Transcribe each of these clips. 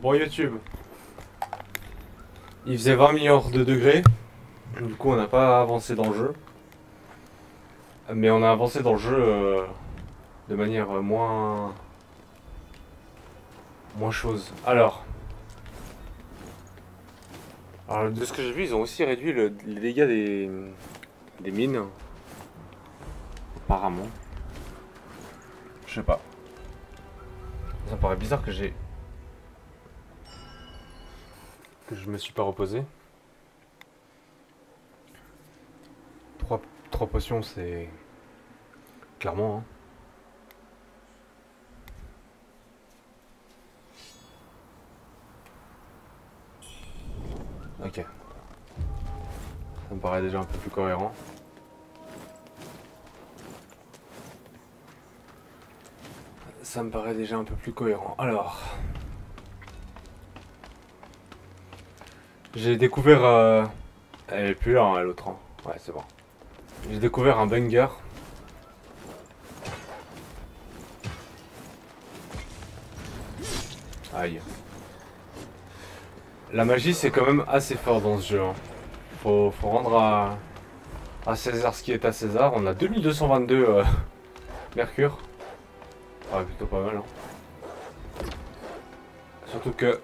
Bon YouTube, il faisait 20 milliards de degrés, du coup on n'a pas avancé dans le jeu. Mais on a avancé dans le jeu de manière moins chose. Alors de ce que j'ai vu, ils ont aussi réduit les dégâts des mines. Apparemment. Je sais pas. Ça me paraît bizarre que je me suis pas reposé. Trois potions, c'est clairement. Hein. Ok. Ça me paraît déjà un peu plus cohérent. Ça me paraît déjà un peu plus cohérent. Alors. J'ai découvert... Elle est plus là, hein, l'autre. Hein. Ouais, c'est bon. J'ai découvert un banger. Aïe. La magie, c'est quand même assez fort dans ce jeu. Hein. Faut rendre à César ce qui est à César. On a 2222 Mercure. Ouais, plutôt pas mal. Hein. Surtout que...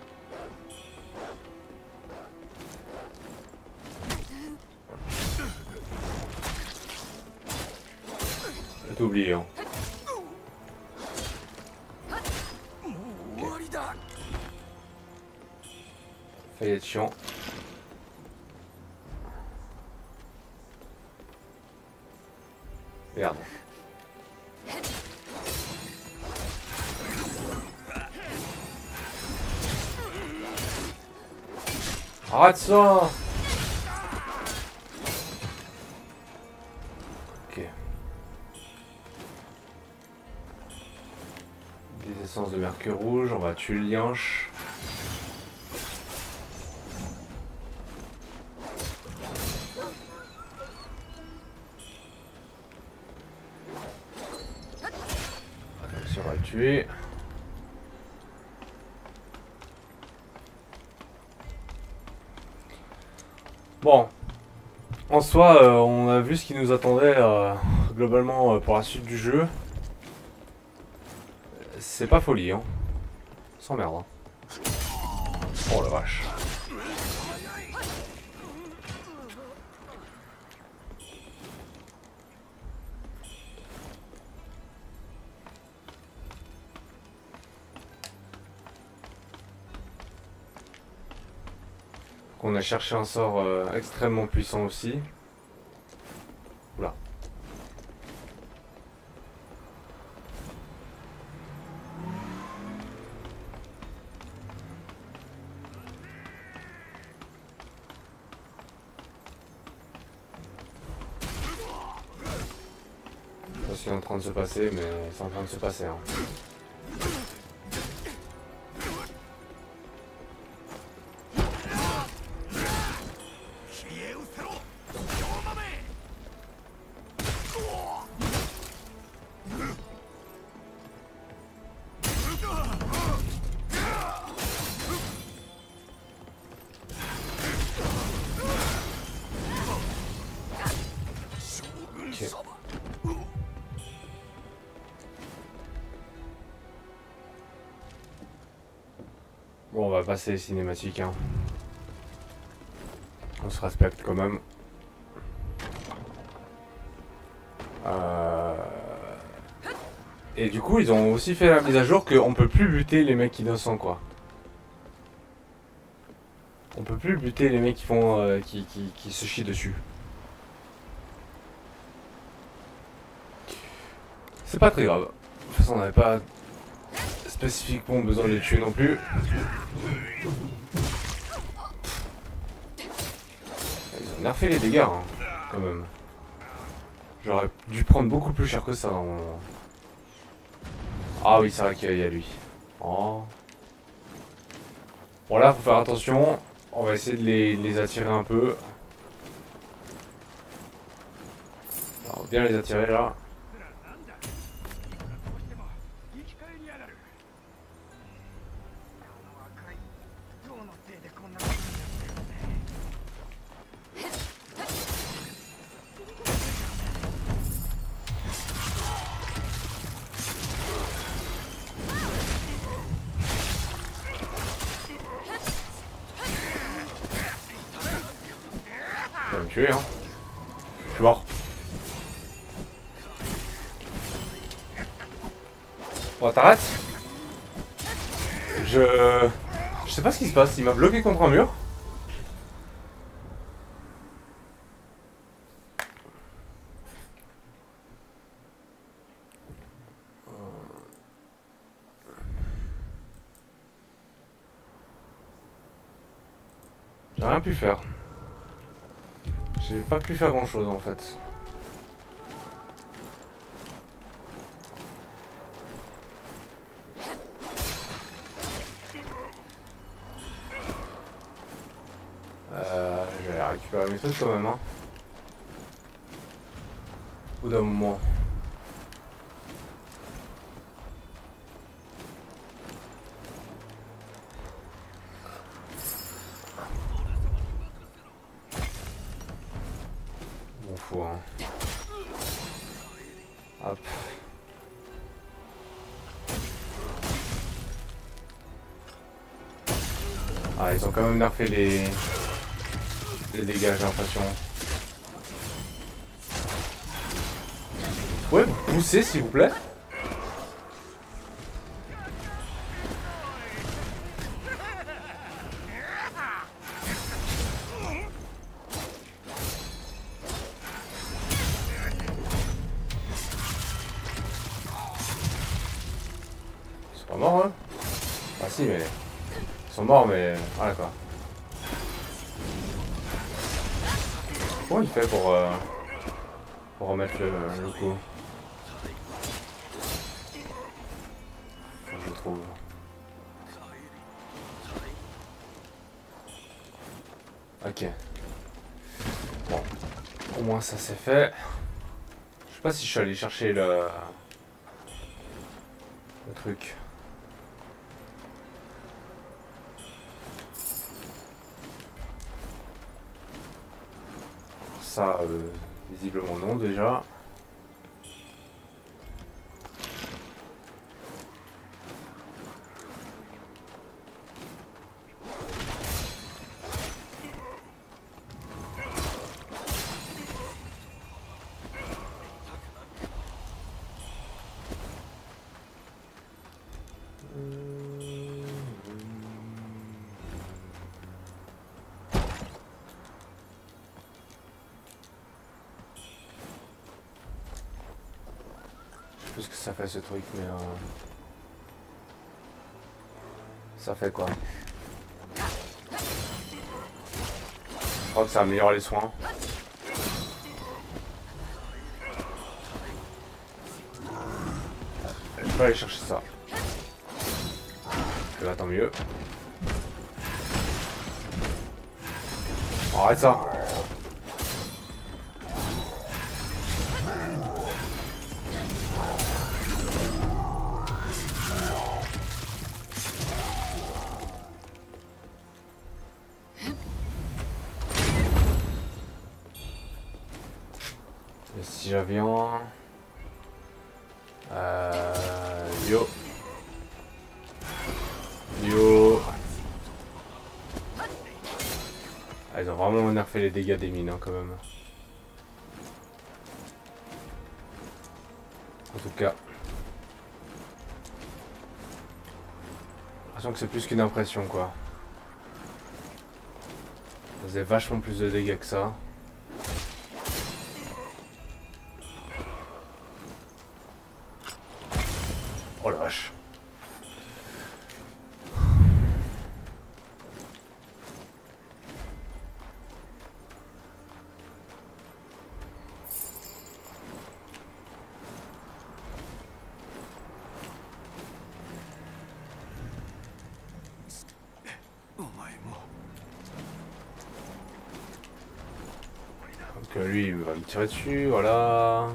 J'ai tout oublié. Hein. Okay. Failli être chiant. Merde. Arrête ça! Ok. Des essences de mercure rouge, on va tuer le lianche. On va le tuer. Bon, en soi, on a vu ce qui nous attendait globalement pour la suite du jeu. C'est pas folie, hein. Sans merde. Hein. Oh la vache. On a cherché un sort extrêmement puissant aussi. Oula. Je sais pas ce qui est en train de se passer, mais c'est en train de se passer. Hein. Bon, on va passer les cinématiques. Hein. On se respecte quand même. Et du coup, ils ont aussi fait la mise à jour qu'on peut plus buter les mecs innocents, quoi. On peut plus buter les mecs qui font qui se chient dessus. C'est pas très grave. De toute façon, on n'avait pas spécifiquement besoin de les tuer non plus. Ils ont nerfé les dégâts, hein, quand même. J'aurais dû prendre beaucoup plus cher que ça normalement. Ah oui, c'est vrai qu'il y a lui. Oh. Bon là, faut faire attention. On va essayer de les attirer un peu. Alors, bien les attirer là. me tuer, hein. Je suis mort. Bon, t'arrêtes. Je sais pas ce qui se passe, il m'a bloqué contre un mur. J'ai rien pu faire. J'ai pas pu faire grand chose en fait. Je vais récupérer mes trucs quand même, hein. Au bout d'un moment. Bon fou, hein. Hop. Ah, ils ont quand même nerfé les dégâts, j'ai l'impression. Ouais, poussez s'il vous plaît. Ils sont pas morts, hein? Ah si, mais... Ils sont morts, mais... Ah d'accord. Comment il fait pour remettre le coup? Faut que je le trouve. Ok. Bon. Au moins ça c'est fait. Je sais pas si je suis allé chercher le truc. Ça, visiblement non déjà. Je sais plus ce que ça fait ce truc, mais ça fait quoi? Je crois que ça améliore les soins. Je peux aller chercher ça. Et là, tant mieux. Oh, arrête ça. Et si j'avais un... Yo. Yo. Ah, ils ont vraiment nerfé les dégâts des mines, hein, quand même. En tout cas. J'ai l'impression que c'est plus qu'une impression, quoi. Ça faisait vachement plus de dégâts que ça. Oh la vache. Donc lui il va me tirer dessus, voilà.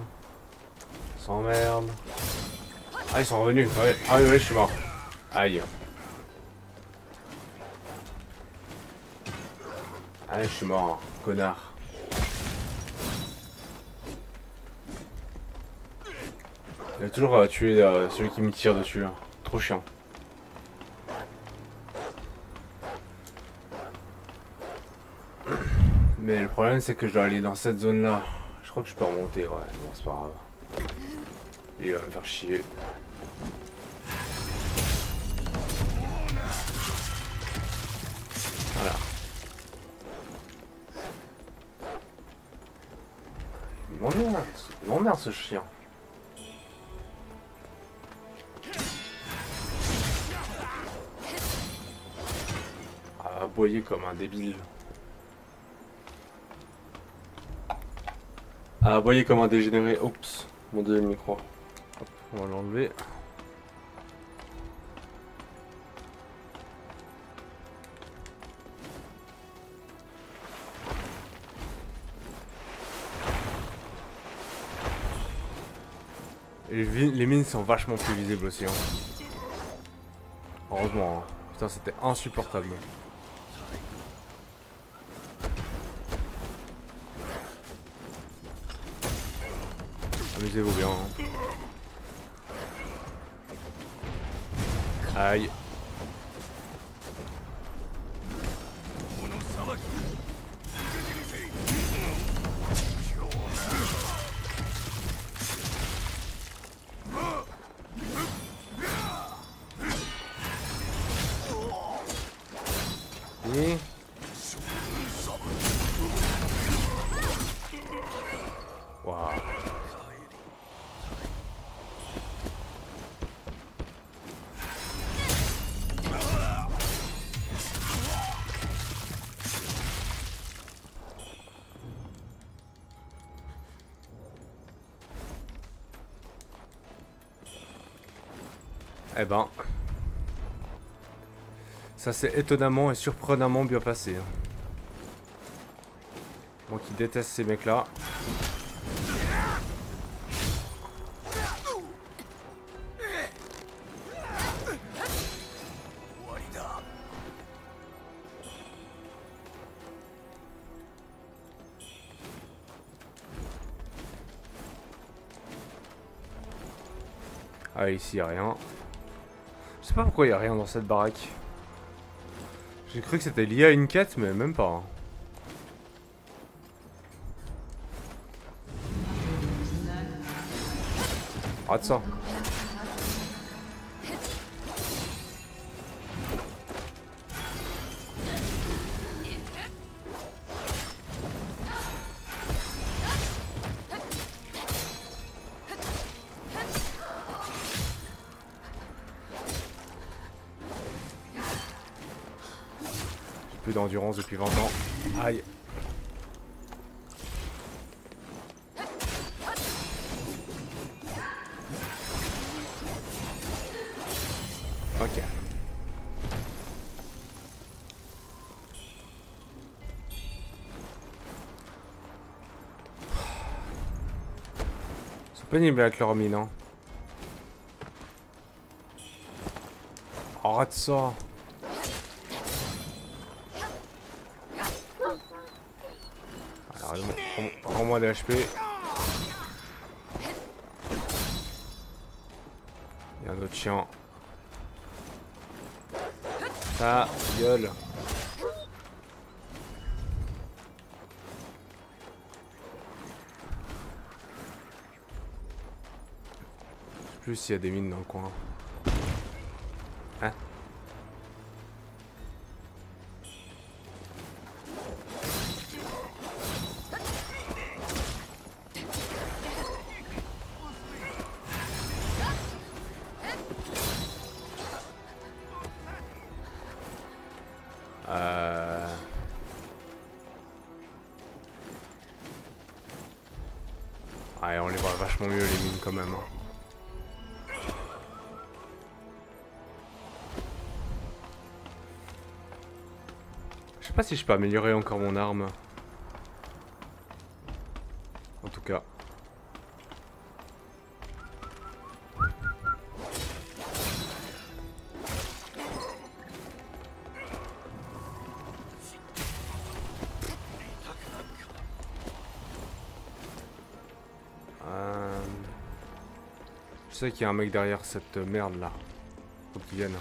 Sans merde. Ah ils sont revenus, ouais. Ah oui, ouais, je suis mort. Aïe. Ah je suis mort, connard. Il a toujours tué celui qui me tire dessus, hein. Trop chiant. Mais le problème c'est que je dois aller dans cette zone là. Je crois que je peux remonter, ouais, bon c'est pas grave. Il va me faire chier. Voilà. Il m'emmerde ce chien. Aboyer comme un débile. Aboyer comme un dégénéré. Oups, mon deuxième micro. Hop, on va l'enlever. Et les mines sont vachement plus visibles aussi. Hein. Heureusement. Hein. Putain, c'était insupportable. Amusez-vous bien. Hein. Aïe. Et... Waouh. Eh ben, ça s'est étonnamment et surprenamment bien passé. Hein. Moi qui déteste ces mecs-là. Ah, ici, il n'y a rien. Je sais pas pourquoi il n'y a rien dans cette baraque. J'ai cru que c'était lié à une quête, mais même pas. Hein. Rate ça. Plus d'endurance depuis 20 ans. Aïe. Ok. C'est pénible avec leur mine, hein. Arrête ça. Rends-moi des HP. Il y a un autre chien. Ta gueule. Je sais plus s'il y a des mines dans le coin. Hein? Ouais, on les voit vachement mieux les mines quand même. Hein. Je sais pas si je peux améliorer encore mon arme. En tout cas. Je sais qu'il y a un mec derrière cette merde là. Faut qu'il vienne.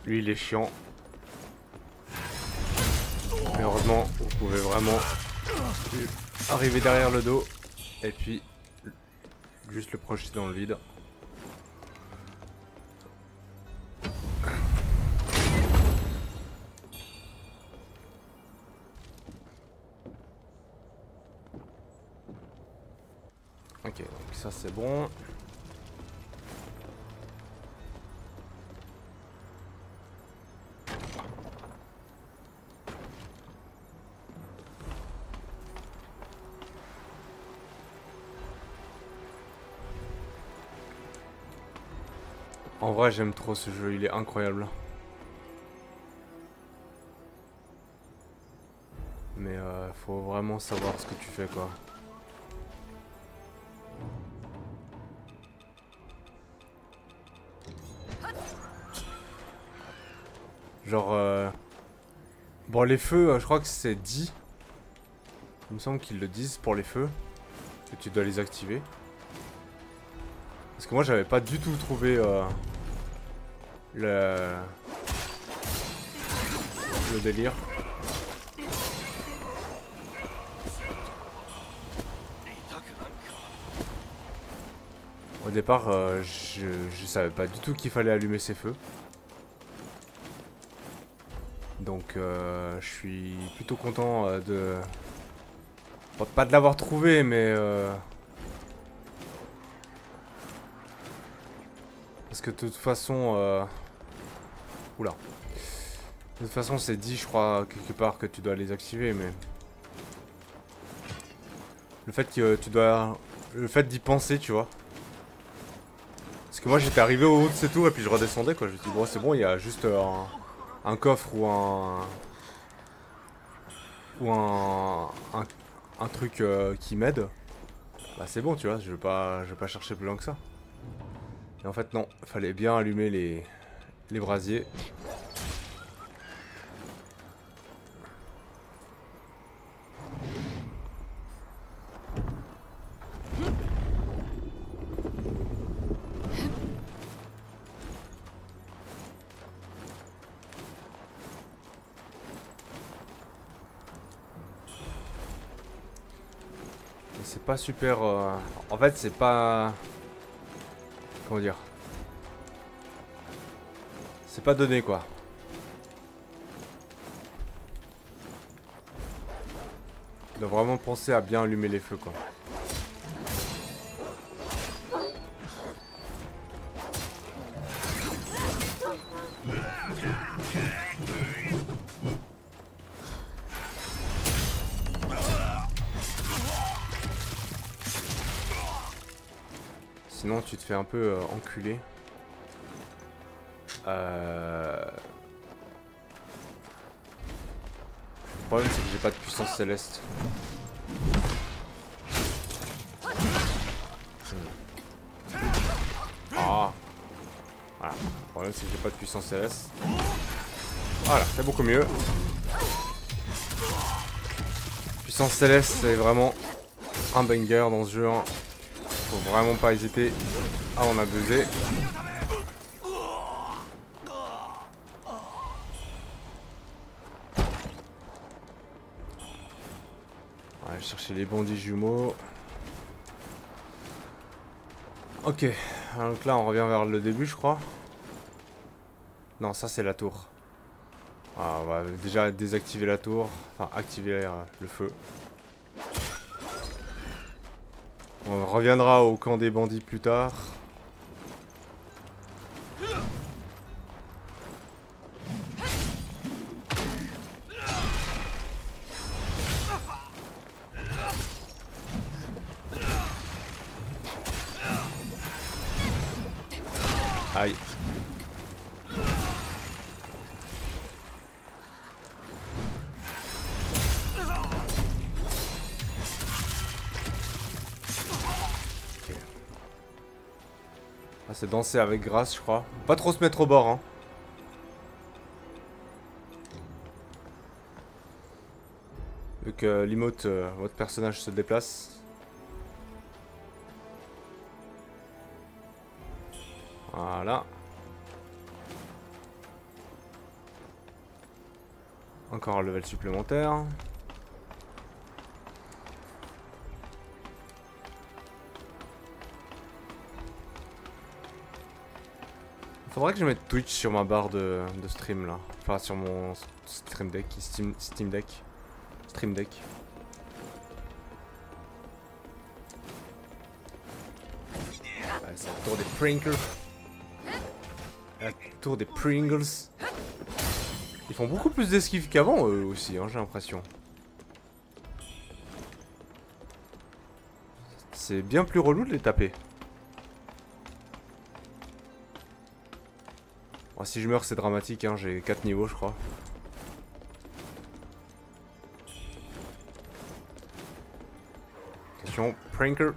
Lui il est chiant. Mais heureusement, vous pouvez vraiment arriver derrière le dos et puis juste le projeter dans le vide. Ok, donc ça c'est bon. En vrai, j'aime trop ce jeu, il est incroyable. Mais faut vraiment savoir ce que tu fais, quoi. Genre, bon, les feux, je crois que c'est dit. Il me semble qu'ils le disent pour les feux, que tu dois les activer. Parce que moi, j'avais pas du tout trouvé le délire. Au départ, je savais pas du tout qu'il fallait allumer ces feux. Donc, je suis plutôt content de... Pas de l'avoir trouvé, mais... Parce que de toute façon... Oula. De toute façon, c'est dit, je crois, quelque part que tu dois les activer, mais... Le fait que tu dois... Le fait d'y penser, tu vois. Parce que moi, j'étais arrivé au haut de ces tours et puis je redescendais, quoi. Je me suis dit, bon, c'est bon, il y a juste un coffre ou un... Ou un truc qui m'aide. Bah, c'est bon, tu vois, je vais pas chercher plus loin que ça. Et en fait, non, il fallait bien allumer les brasiers. C'est pas super... En fait, c'est pas... Comment dire? C'est pas donné, quoi. Tu dois vraiment penser à bien allumer les feux, quoi. Sinon, tu te fais un peu enculer. Le problème, c'est que j'ai pas de puissance céleste. Ah. Voilà. Le problème, c'est que j'ai pas de puissance céleste. Voilà, c'est beaucoup mieux. Puissance céleste, c'est vraiment un banger dans ce jeu. Hein. Faut vraiment pas hésiter à en abuser. On va aller chercher les bandits jumeaux. Ok, donc là on revient vers le début, je crois. Non, ça c'est la tour. Ah, on va déjà désactiver la tour, enfin activer le feu. On reviendra au camp des bandits plus tard. Aïe. Ah, c'est danser avec grâce, je crois. Pas trop se mettre au bord, hein. Vu que l'emote, votre personnage se déplace. Voilà. Encore un level supplémentaire. Faudrait que je mette Twitch sur ma barre de stream là. Enfin sur mon stream deck, Steam Deck. Stream Deck. Ouais, c'est la tour des Pringles. La tour des Pringles. Ils font beaucoup plus d'esquives qu'avant eux aussi, hein, j'ai l'impression. C'est bien plus relou de les taper. Bon, si je meurs c'est dramatique, hein, j'ai 4 niveaux je crois. Attention, Prinker.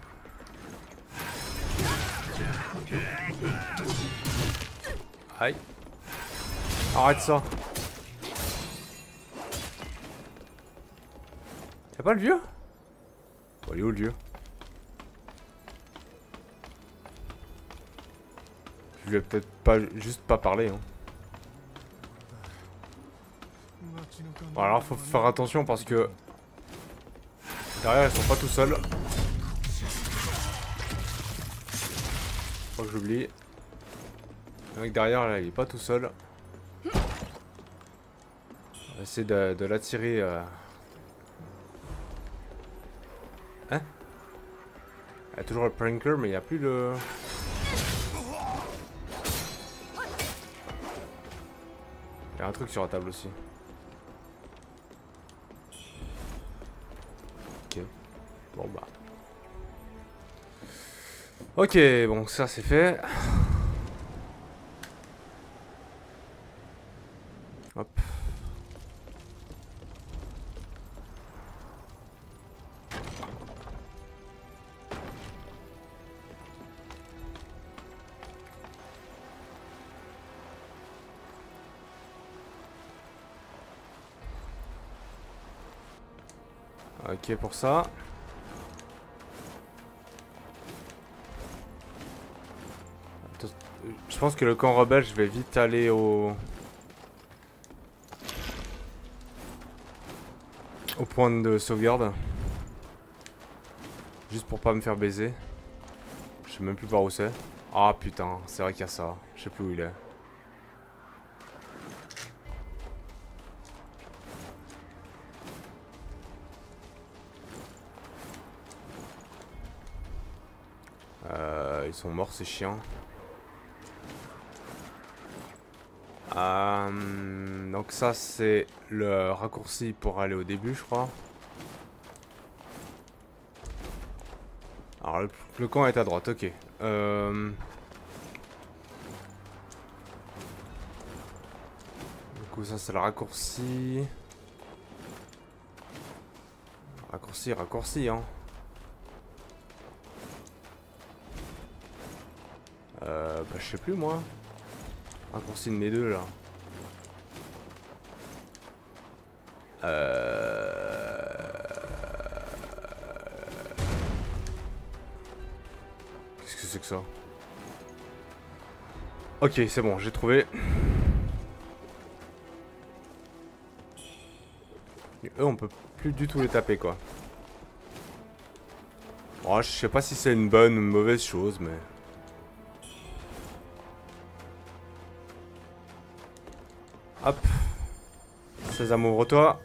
Aïe. Arrête ça. Y'a pas le vieux? Oh, il est où le vieux? Je lui ai peut-être pas juste pas parlé hein. Bon, alors faut faire attention parce que derrière ils sont pas tout seuls. Faut que j'oublie. Le mec derrière là il est pas tout seul. On va essayer de l'attirer. Hein? Il y a toujours le pranker mais il n'y a plus le... Il y a un truc sur la table aussi. Ok. Bon bah. Ok, bon ça c'est fait. Hop. Ok pour ça. Je pense que le camp rebelle, je vais vite aller au point de sauvegarde. Juste pour pas me faire baiser. Je sais même plus par où c'est. Ah putain, c'est vrai qu'il y a ça. Je sais plus où il est. Ils sont morts ces chiens. Donc ça c'est le raccourci pour aller au début je crois. Alors le camp est à droite, ok. Du coup ça c'est le raccourci. Raccourci hein. Bah je sais plus moi. Raccourci de mes deux là. Qu'est-ce que c'est que ça? Ok, c'est bon, j'ai trouvé. Et eux, on peut plus du tout les taper quoi. Oh, je sais pas si c'est une bonne ou une mauvaise chose, mais... Hop. Sésame, ouvre-toi.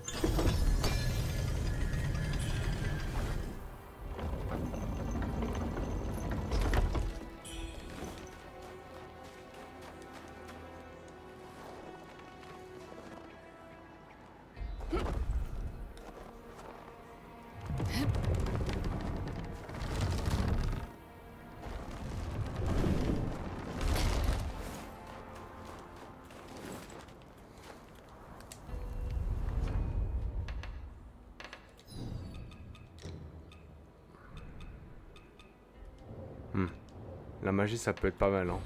La magie, ça peut être pas mal, hein.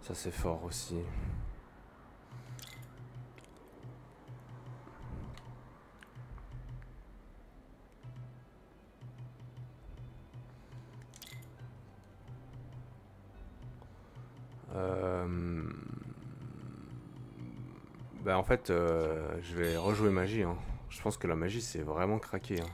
Ça, c'est fort aussi. Bah en fait, je vais rejouer magie. Hein. Je pense que la magie c'est vraiment craqué. Hein.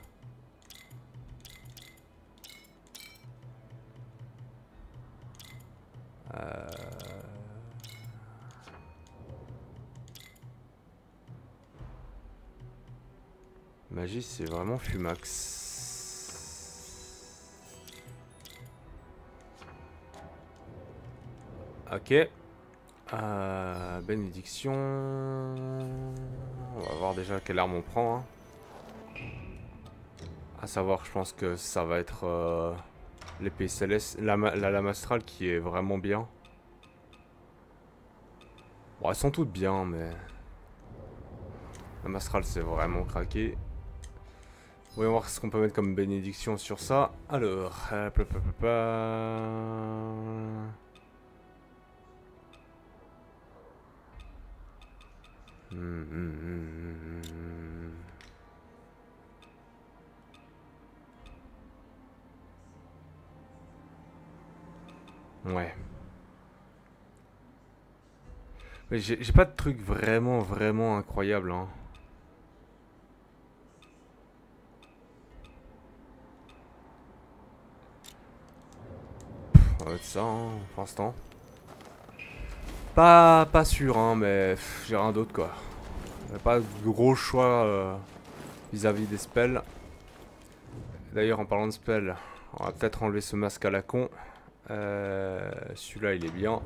Magie c'est vraiment Fumax. Ok. Bénédiction. On va voir déjà quelle arme on prend. Hein. À savoir, je pense que ça va être l'épée céleste, la lame astrale qui est vraiment bien. Bon, elles sont toutes bien, mais la lame astrale c'est vraiment craqué. Voyons voir ce qu'on peut mettre comme bénédiction sur ça. Alors, Ouais. Mais j'ai pas de truc vraiment incroyable, hein. Ça va être ça, hein, pour l'instant. Pas sûr, hein, mais j'ai rien d'autre, quoi. J'ai pas de gros choix vis-à-vis des spells. D'ailleurs, en parlant de spells, on va peut-être enlever ce masque à la con. Celui-là, il est bien.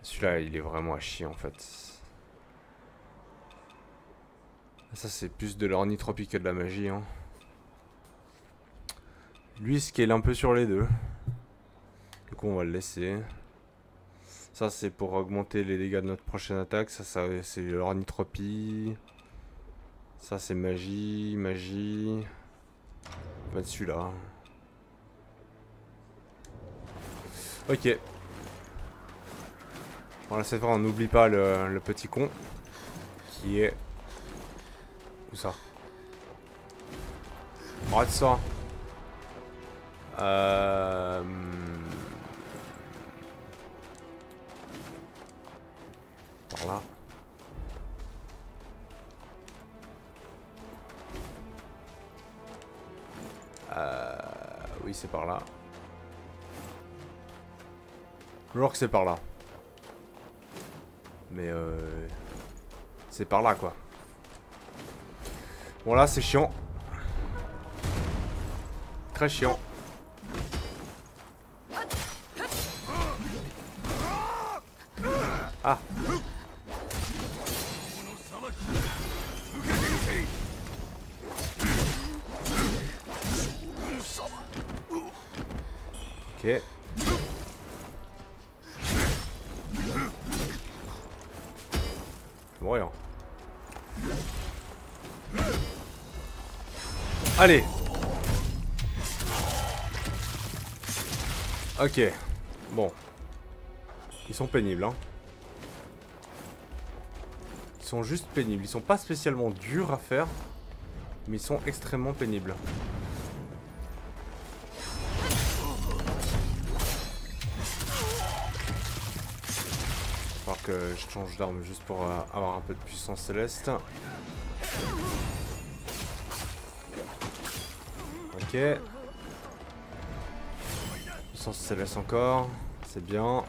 Celui-là, il est vraiment à chier, en fait. Ça, c'est plus de l'ornithropie que de la magie, hein. Lui, il scale un peu sur les deux. Du coup, on va le laisser. Ça, c'est pour augmenter les dégâts de notre prochaine attaque. Ça c'est l'ornithropie. Ça, c'est magie. On va mettre celui-là. Ok. Voilà, cette fois, on n'oublie pas le petit con. Qui est... Où ça? Arrête ça. Par là. Oui, c'est par là. Genre que c'est par là. Mais c'est par là, quoi. Bon, là, c'est chiant. Très chiant. Ah. Ok. Mourir. Allez. Ok. Bon. Ils sont pénibles, hein. Ils sont juste pénibles. Ils sont pas spécialement durs à faire, mais ils sont extrêmement pénibles. Alors que je change d'arme juste pour avoir un peu de puissance céleste. Ok. Puissance céleste encore. C'est bien.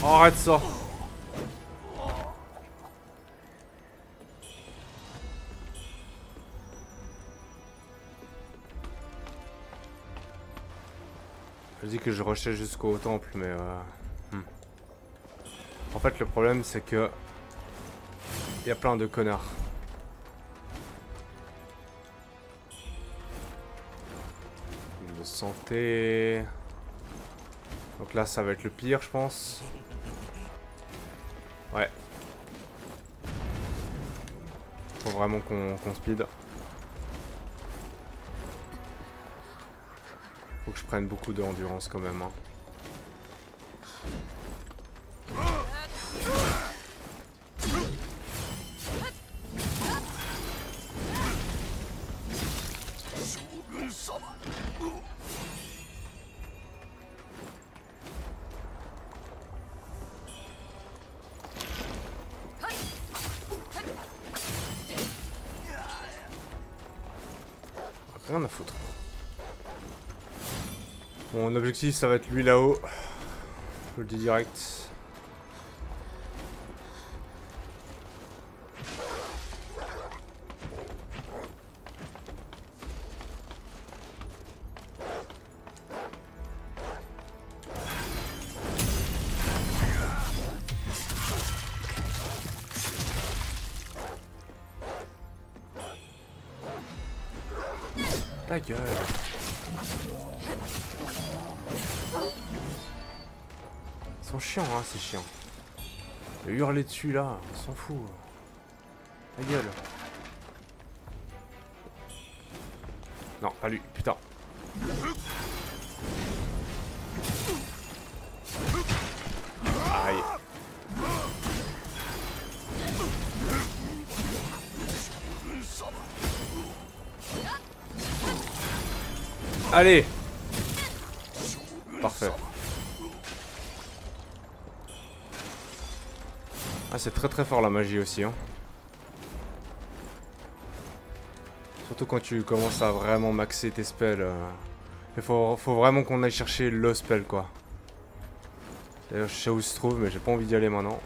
Oh, arrête ça. Je dis que je rushais jusqu'au temple, mais en fait, le problème, c'est que il y a plein de connards. De santé. Donc là, ça va être le pire, je pense. Ouais. Faut vraiment qu'on speed. Faut que je prenne beaucoup d'endurance quand même. Hein. Rien à foutre. Mon objectif, ça va être lui là-haut. Je le dis direct. Ta gueule. Ils sont chiants, hein, ces chiens. Et hurler dessus là, on s'en fout. Ta gueule. Non, pas lui, putain. Aïe. Allez. Parfait. Ah, c'est très très fort la magie aussi, hein. Surtout quand tu commences à vraiment maxer tes spells. Il faut vraiment qu'on aille chercher le spell, quoi. D'ailleurs, je sais où il se trouve, mais j'ai pas envie d'y aller maintenant.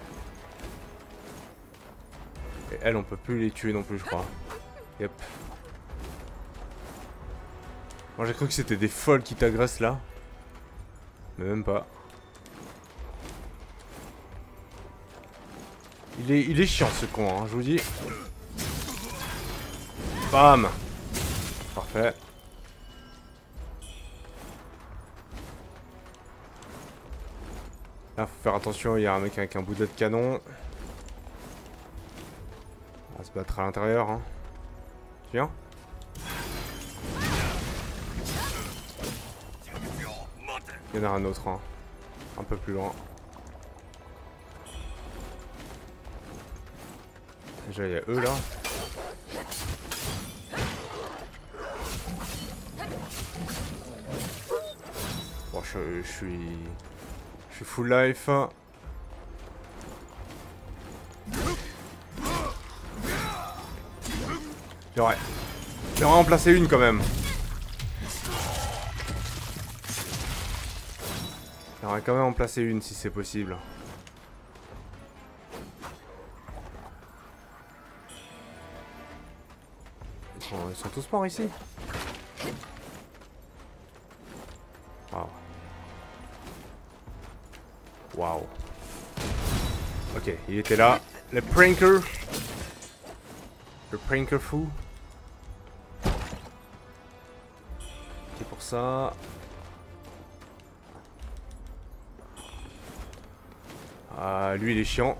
Et elle, on peut plus les tuer non plus, je crois. Yep. Moi, j'ai cru que c'était des folles qui t'agressent là. Mais même pas. Il est chiant ce con, hein, je vous dis. Bam. Parfait. Là, faut faire attention, il y a un mec avec un boulet de canon. On va se battre à l'intérieur, hein. Viens. Il y en a un autre, hein. Un peu plus loin. Déjà, il y a eux là. Bon, je suis full life. J'aurais en placé une quand même. J'aurais quand même en placé une si c'est possible. Ils sont tous morts ici. Waouh. Waouh. Ok, il était là. Le pranker. Le pranker fou. C'est pour ça. Ah, lui il est chiant.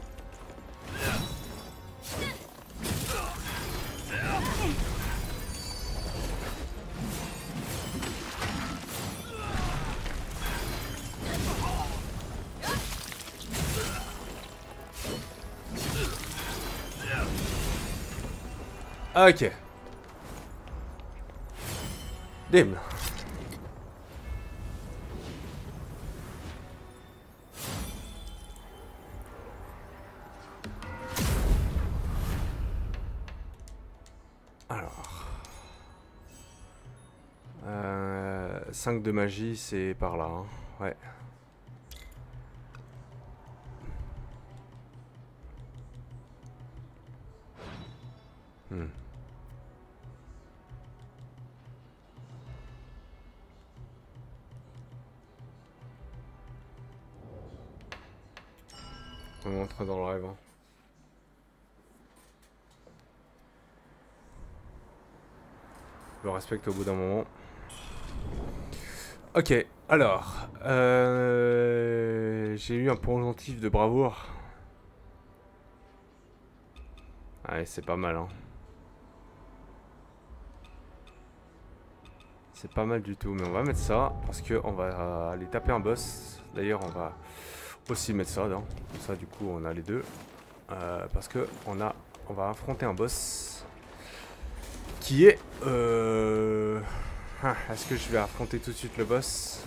Ok. Bim. Alors. 5 de magie, c'est par là. Hein. Ouais. On est entré dans le rêve. Hein. Je le respecte au bout d'un moment. Ok, alors. J'ai eu un pendentif de bravoure. Ouais, c'est pas mal, hein. C'est pas mal du tout, mais on va mettre ça parce que on va aller taper un boss. D'ailleurs, on va aussi mettre ça, non? Comme ça, du coup, on a les deux. Parce que on va affronter un boss qui est. Est-ce que je vais affronter tout de suite le boss?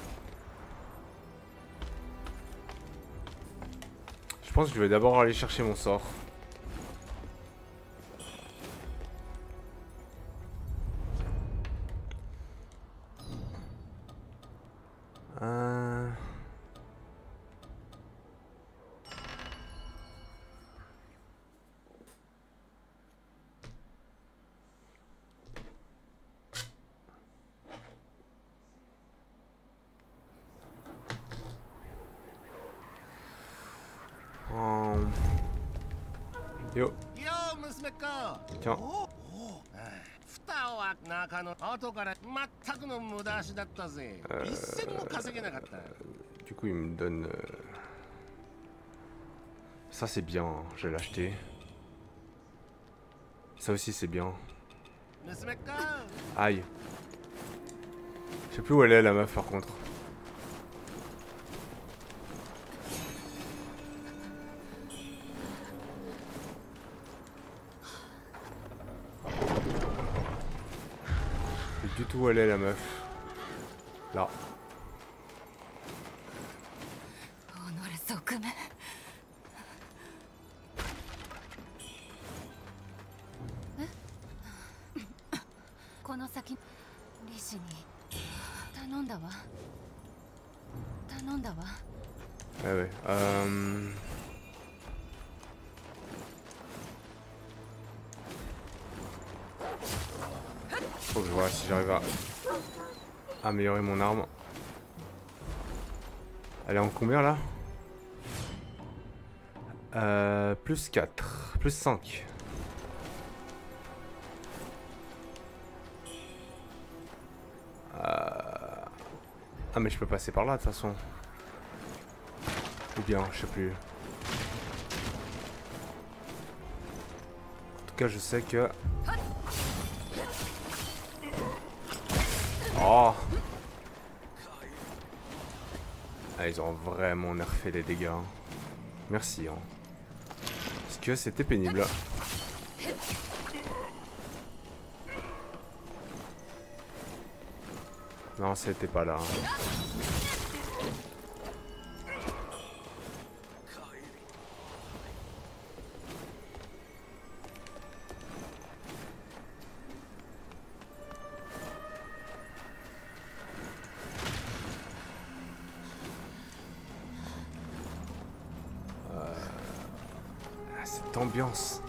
Je pense que je vais d'abord aller chercher mon sort. Yo. Tiens. Du coup, il me donne... Ça, c'est bien, hein. Je vais l'acheter. Ça aussi, c'est bien. Aïe. Je sais plus où elle est, la meuf, par contre. Je sais du tout où elle est, la meuf. Là. Ah ouais. Faut que je vois si j'arrive à améliorer mon arme. Elle est en combien là? Plus 4. Plus 5. Ah mais je peux passer par là de toute façon. Ou bien, je sais plus. En tout cas, je sais que... Oh! Ah, ils ont vraiment nerfé les dégâts. Hein. Merci. Hein. Parce que c'était pénible. Non, c'était pas là. Hein. Cette ambiance.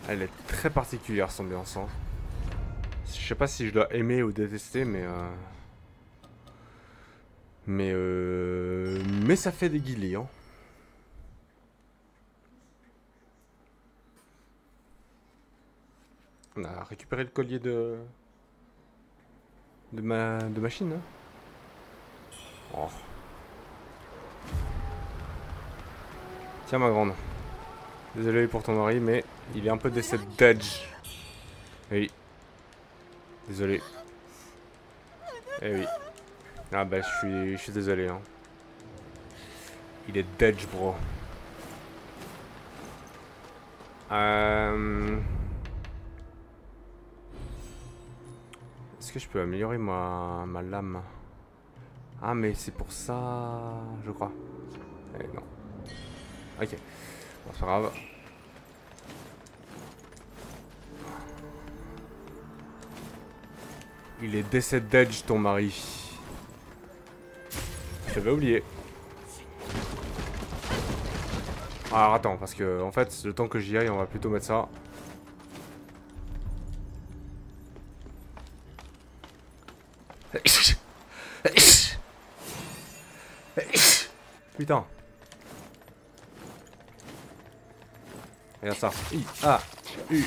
Elle est très particulière, cette ambiance. Hein. Je sais pas si je dois aimer ou détester, mais ça fait des guillis. Hein. On a récupéré le collier de machine. Hein. Oh. Tiens ma grande. Désolé pour ton mari, mais il est un peu décédé d'edge. Oui. Désolé. Eh oui. Ah bah je suis désolé. Hein. Il est d'edge, bro. Est-ce que je peux améliorer ma lame? Ah mais c'est pour ça, je crois. Eh non. Ok. Bon, c'est pas grave. Il est décédé d'edge ton mari. J'avais oublié. Alors attends, parce que en fait, le temps que j'y aille, on va plutôt mettre ça. Putain. Regarde ça. I-A-U-A-I-O.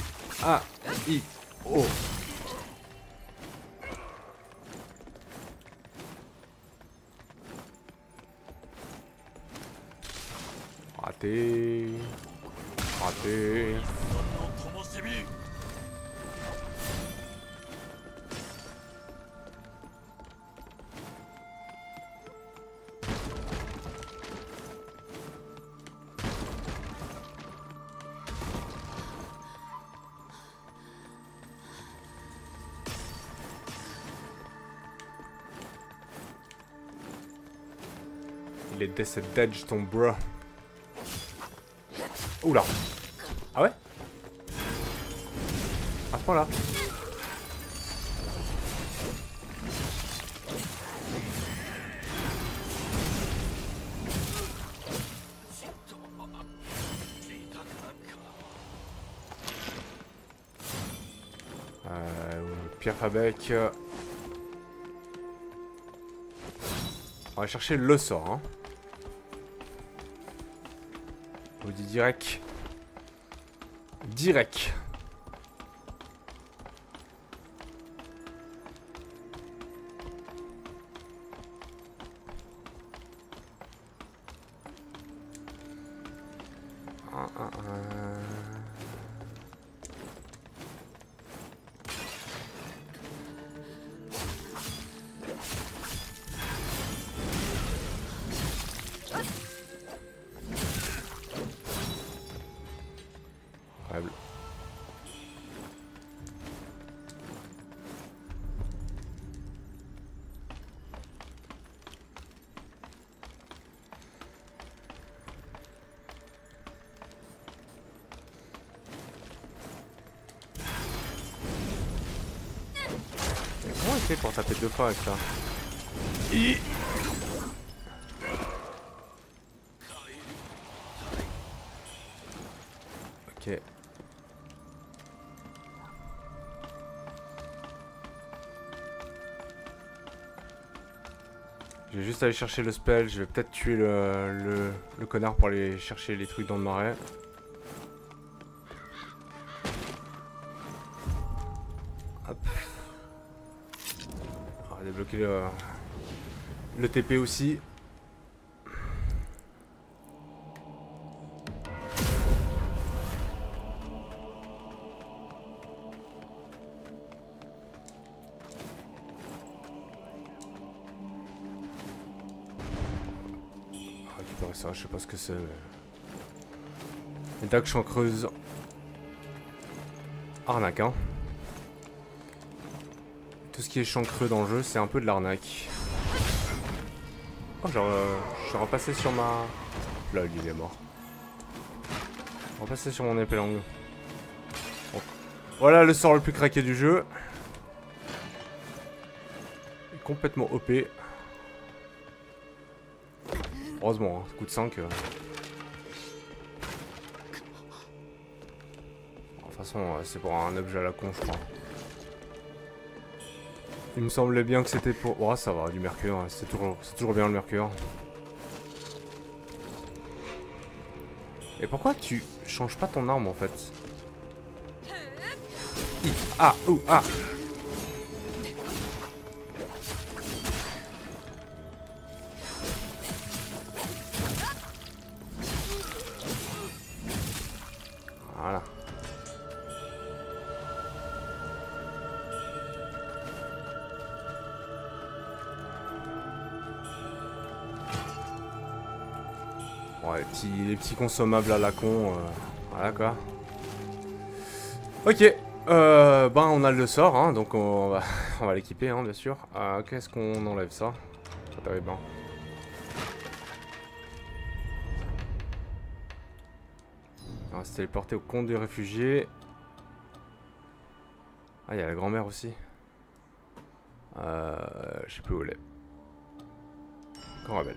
Raté. Raté. Il est décédé d'edge ton bro. Oula. Ah ouais? À ce point là. Pierre Fabec. On va chercher le sort. Hein. vous dis direct. Direct. Incroyable. Comment il fait pour taper deux fois avec ça? Ok. Je vais juste aller chercher le spell, je vais peut-être tuer le connard pour aller chercher les trucs dans le marais. Hop. On va débloquer le TP aussi. Récupérer ça, je sais pas ce que c'est. Les dagues champ creuse. Arnaque, hein. Tout ce qui est champ creux dans le jeu, c'est un peu de l'arnaque. Oh, genre, je suis repassé sur ma... Là, il est mort. Repassé sur mon épée longue. Bon. Voilà le sort le plus craqué du jeu. Complètement OP. Heureusement, hein, coup de 5. De toute façon, c'est pour un objet à la con, je crois. Il me semblait bien que c'était pour... Oh, ça va, du mercure. C'est toujours bien le mercure. Et pourquoi tu changes pas ton arme en fait? Ah, ouh, ah. Voilà. Ouais, les petits consommables à la con, voilà quoi. Ok, ben on a le sort, hein, donc on va l'équiper, hein, bien sûr. Qu'est-ce qu'on enlève ça? Pas terrible, hein. On va se téléporter au compte des réfugiés. Ah, il y a la grand-mère aussi. Je sais plus où elle est. Encore belle.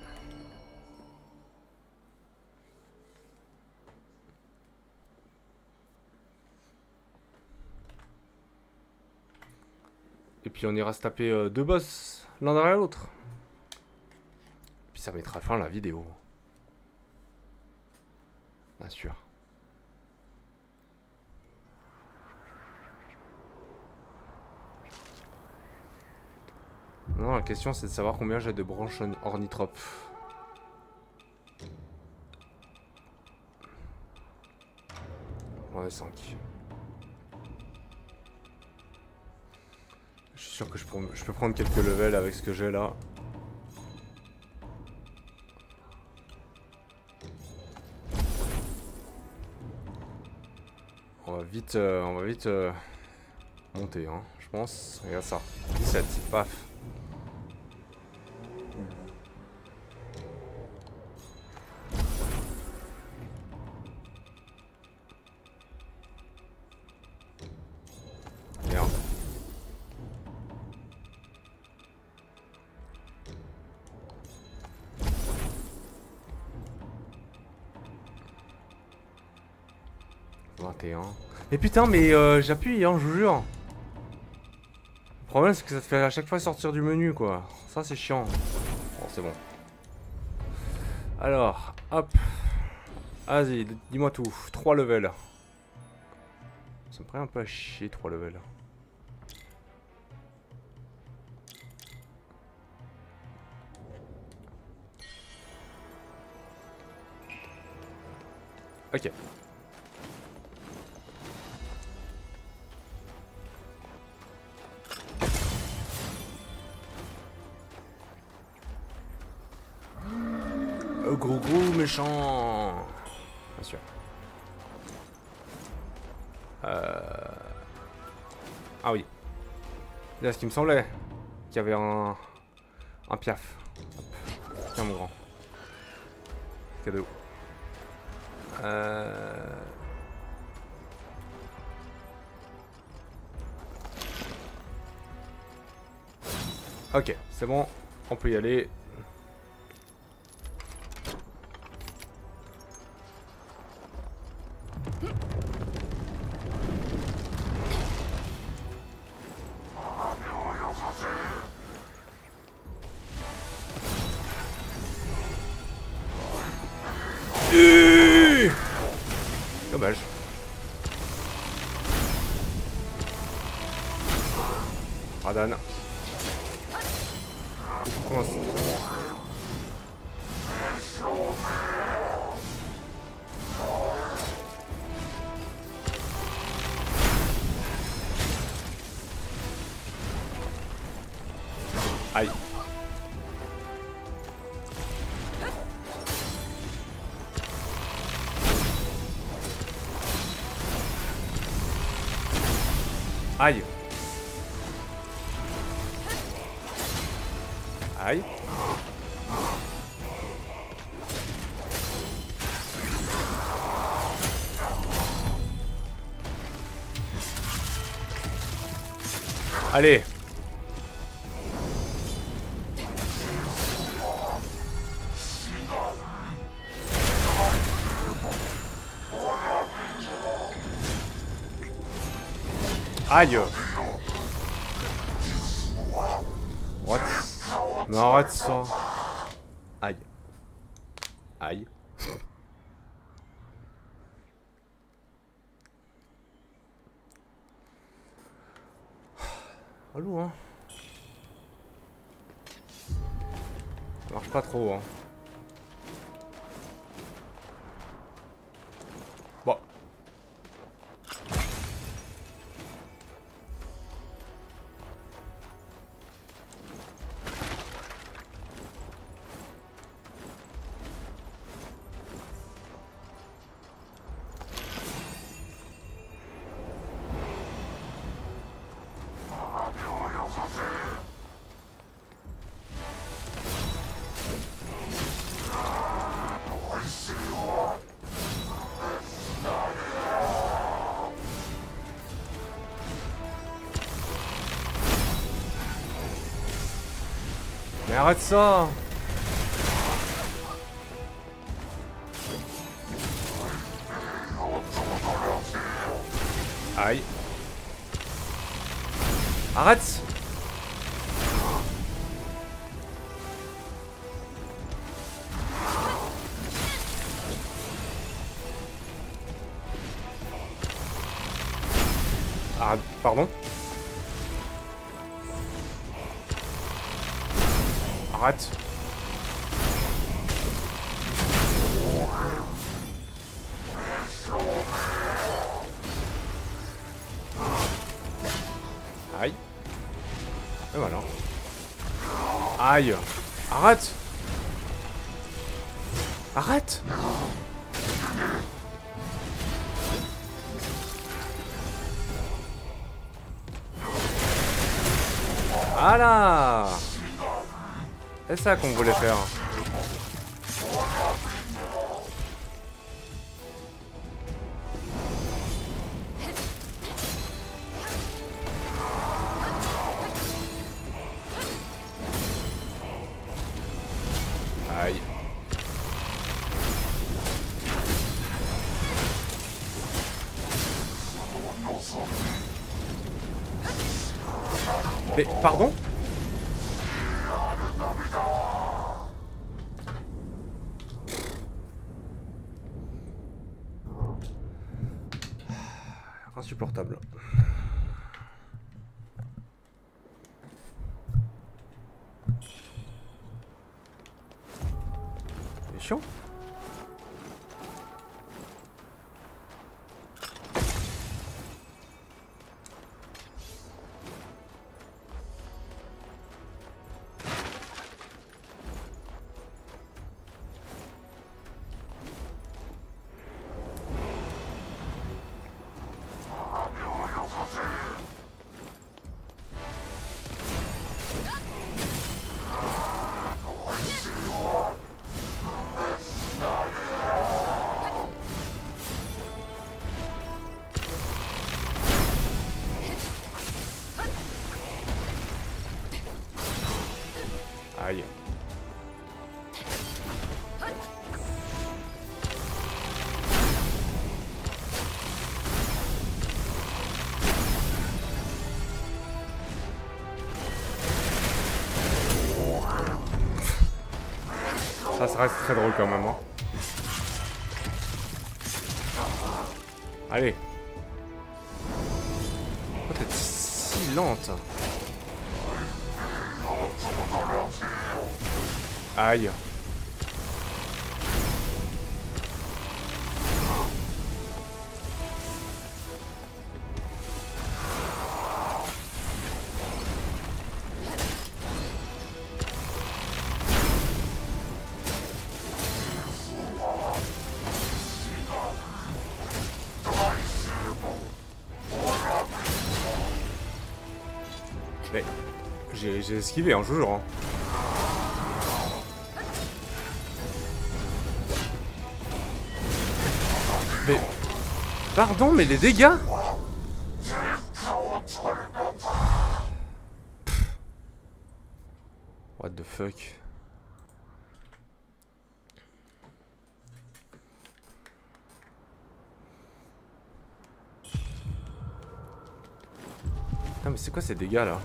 Et puis on ira se taper deux boss l'un derrière l'autre. Puis ça mettra fin à la vidéo. Bien sûr. Non, la question c'est de savoir combien j'ai de branches ornithropes. J'en ai 5. Je suis sûr que je peux prendre quelques levels avec ce que j'ai là. On va vite monter, hein, je pense. Regarde ça. 17, paf. Merde. Mais putain, mais j'appuie, hein, je vous jure. Le problème, c'est que ça te fait à chaque fois sortir du menu, quoi. Ça, c'est chiant. Bon, c'est bon. Alors, hop. Vas-y, dis-moi tout. 3 levels. Ça me ferait un peu à chier 3 levels. Ok. Gros méchant. Bien sûr. Ah oui. Là, ce qui me semblait qu'il y avait un piaf. Tiens mon grand. Cadeau. Ok, c'est bon, on peut y aller. Dommage. Radan. Comment ça? Aïe. Aïe. Aïe. Allez. Aïe. What? Mais arrête ça. Aïe. Aïe. Allô, hein. Ça marche pas trop, hein. Bon. Mais arrête ça. Aïe. Arrête. Ah, pardon. Arrête. Aïe. Et voilà. Aïe. Arrête. Arrête. Voilà. C'est ça qu'on voulait faire. Aïe. Mais pardon? insupportable. C'est chiant. Aïe. Ça reste très drôle quand même. Hein. Allez. Pourquoi t'es si lente? Aïe. Mais j'ai esquivé, hein, je vous jure. Hein. Mais... Pardon, mais les dégâts? What the fuck? Putain, mais c'est quoi ces dégâts là?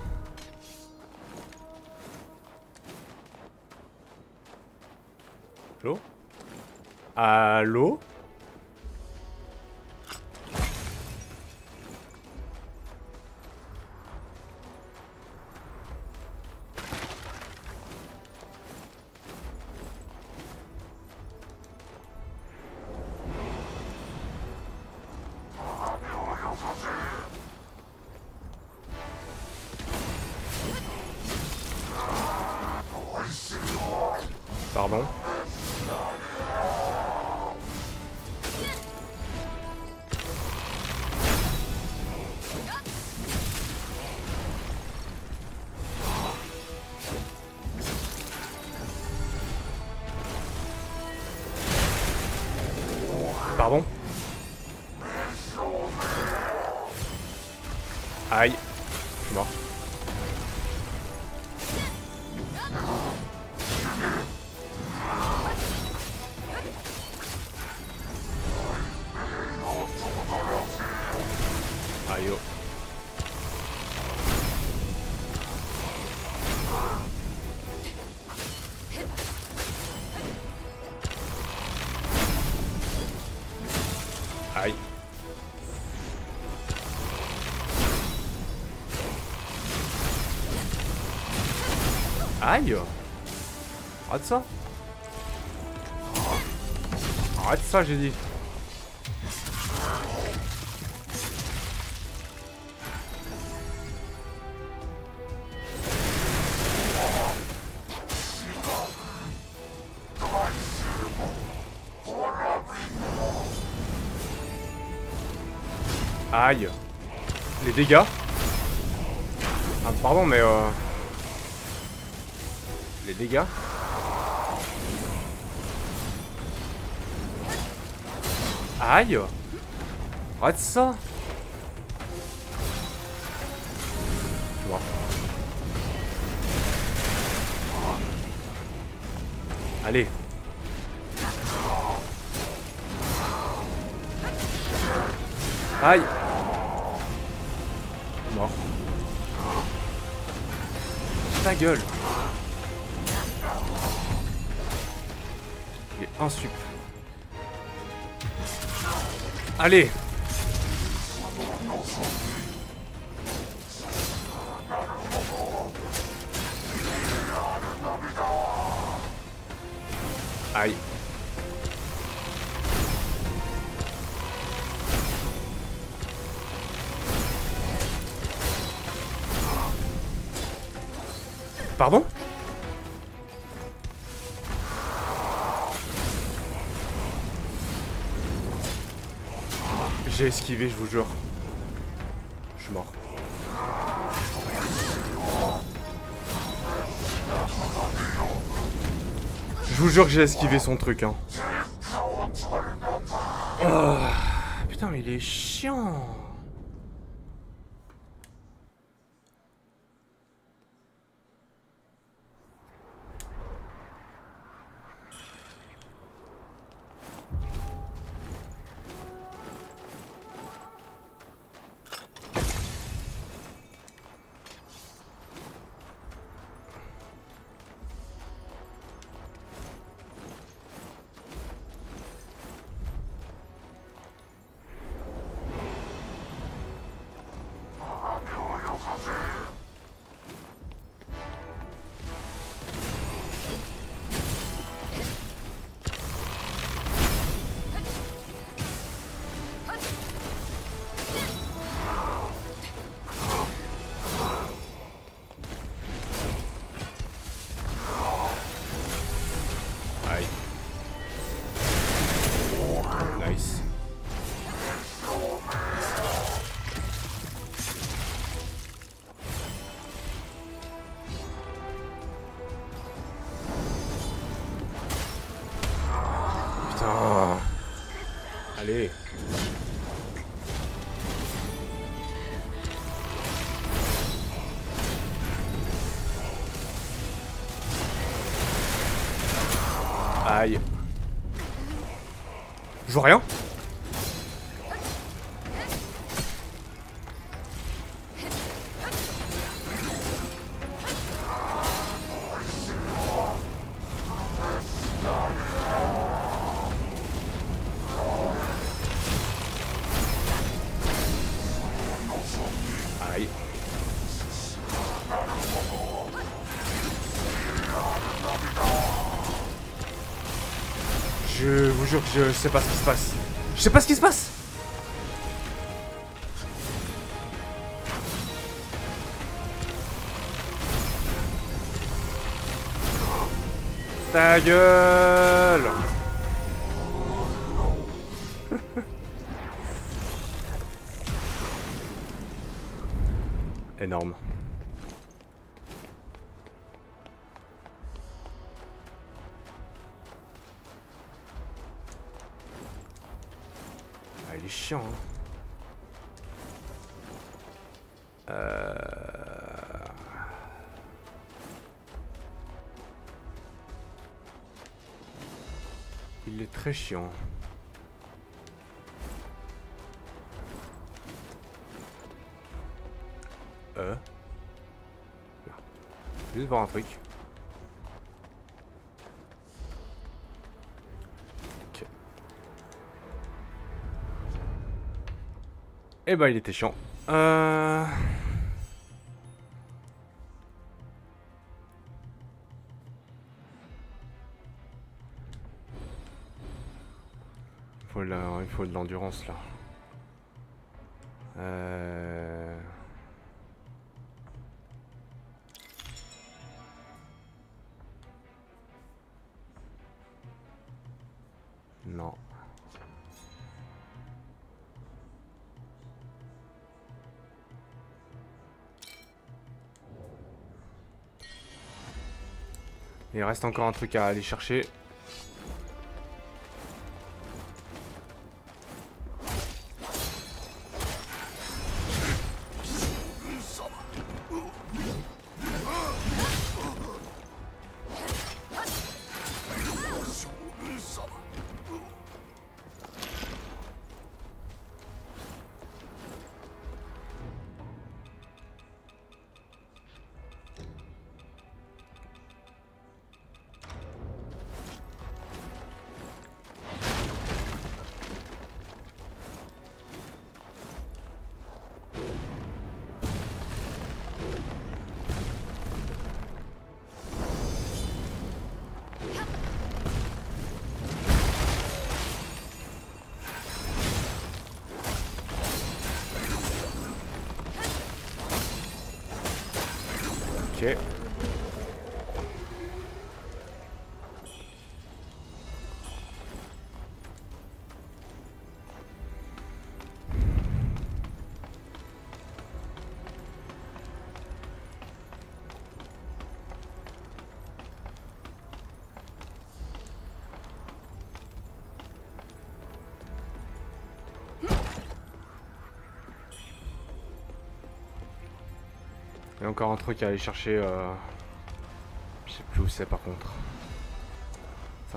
Allô? Allô? Pardon. Pardon. Aïe. Je suis mort. Aïe oh. Aïe. Aïe. Arrête ça. Arrête ça, j'ai dit. Aïe. Les dégâts. Ah pardon mais les dégâts. Aïe. Arrête ça. Je suis mort. Allez. Aïe. Mort. Ta gueule. Il est insup. Aïe. Pardon? J'ai esquivé, je vous jure. Je suis mort. Je vous jure que j'ai esquivé son truc, hein. Oh, putain, mais il est chiant. Aïe. Nice. Putain. Allez. Aïe. Je vois rien. Aïe. Je vous jure que je sais pas ce qui se passe. Je sais pas ce qui se passe. Ta gueule. Énorme. Ah, il est chiant, hein. Il est très chiant. Juste voir un truc. Ok. Eh ben il était chiant. Il faut de l'endurance là. Non. Il reste encore un truc à aller chercher. Ok. Il y a encore un truc à aller chercher. Je sais plus où c'est par contre.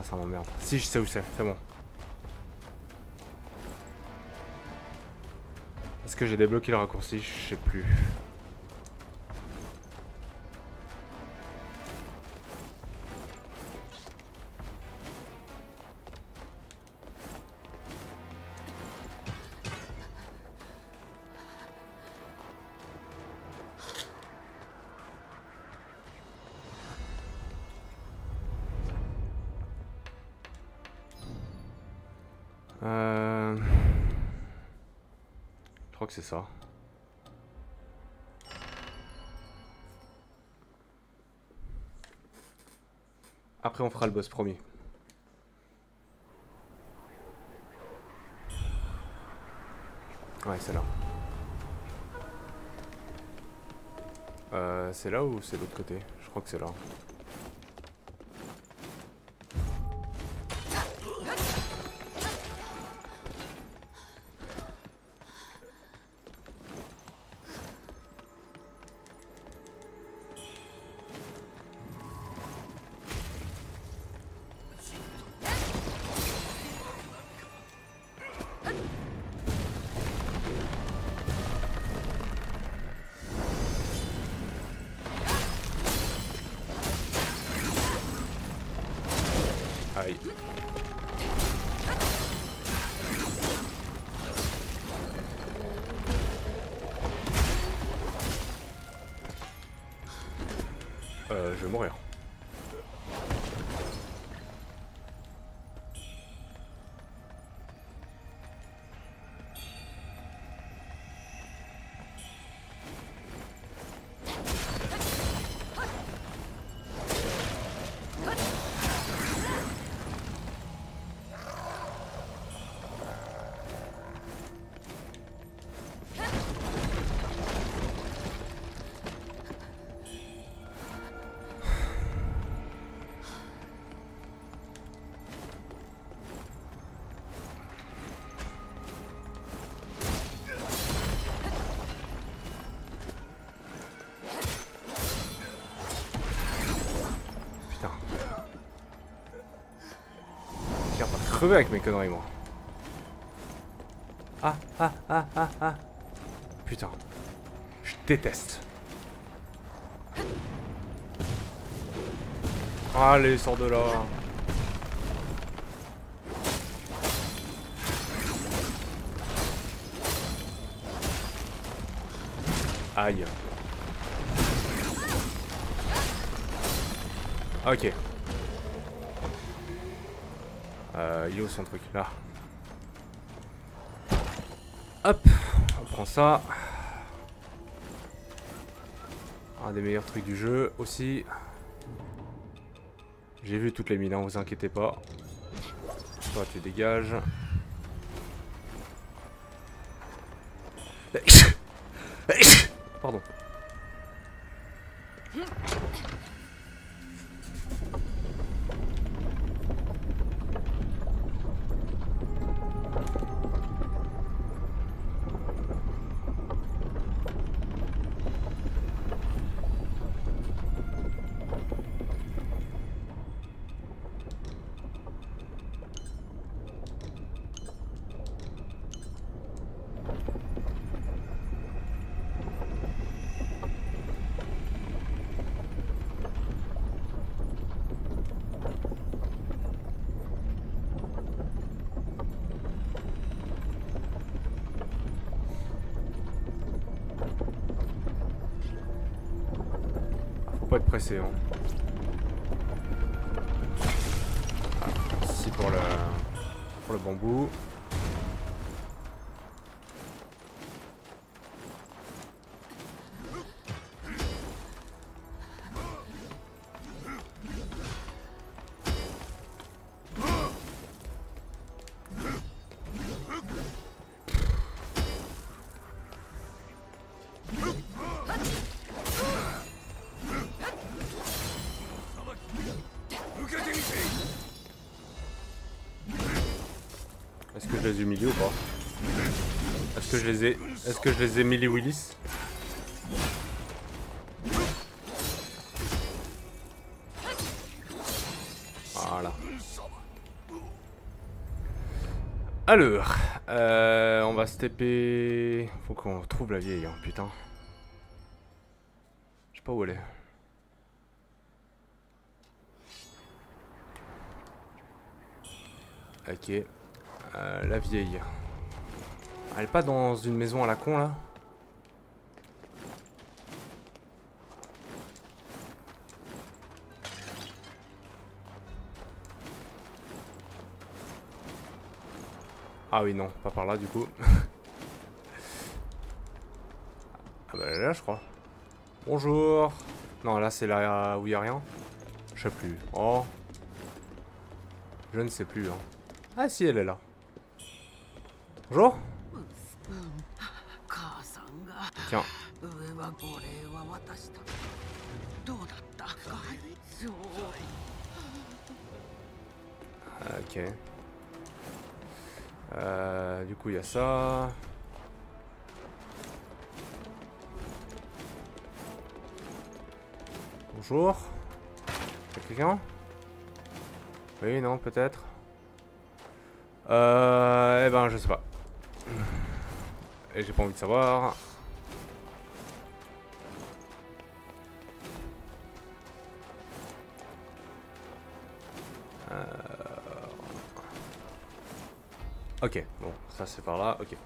Ça m'emmerde. Si, je sais où c'est bon. Est-ce que j'ai débloqué le raccourci? Je sais plus. Je crois que c'est ça. Après on fera le boss, promis. Ouais, c'est là. C'est là ou c'est l'autre côté? Je crois que c'est là. Aïe. Je vais mourir. Crever avec mes conneries, moi. Ah. Putain. Je déteste. Allez, sors de là. Aïe. Ok. Il est où son truc? Là. Hop, on prend ça. Un des meilleurs trucs du jeu aussi. J'ai vu toutes les mines, hein, vous inquiétez pas. Toi tu dégages. Pardon. Faut pas être pressé, hein. Ici pour le bambou. je les humilie ou pas? Est-ce que je les ai Millie Willis? Voilà. Alors, on va se TP. Faut qu'on retrouve la vieille, hein, putain. Je sais pas où elle est. Ok. La vieille. Elle est pas dans une maison à la con là? Ah oui, non, pas par là du coup. Ah bah là, je crois. Bonjour. Non, là c'est là où il y a rien. Je sais plus. Oh. Je ne sais plus. Hein. Ah si, elle est là. Bonjour. Tiens. Ok. Du coup, il y a ça. Bonjour. Y'a quelqu'un? Oui, non, peut-être. Eh ben, je sais pas. Et j'ai pas envie de savoir. Ok, bon, ça c'est par là, ok.